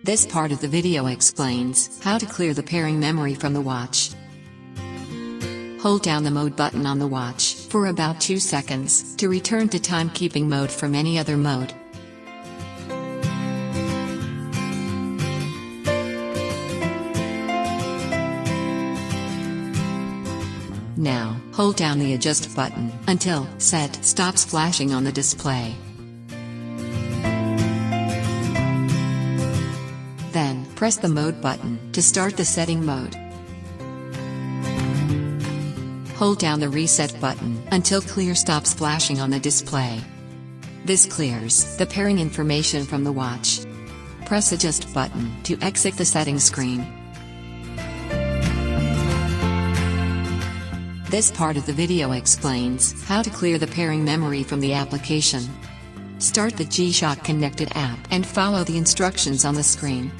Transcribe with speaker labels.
Speaker 1: This part of the video explains how to clear the pairing memory from the watch. Hold down the mode button on the watch for about 2 seconds to return to timekeeping mode from any other mode. Now, hold down the adjust button until set stops flashing on the display. Then, press the mode button to start the setting mode. Hold down the reset button until clear stops flashing on the display. This clears the pairing information from the watch. Press adjust button to exit the settings screen. This part of the video explains how to clear the pairing memory from the application. Start the G-Shock connected app and follow the instructions on the screen.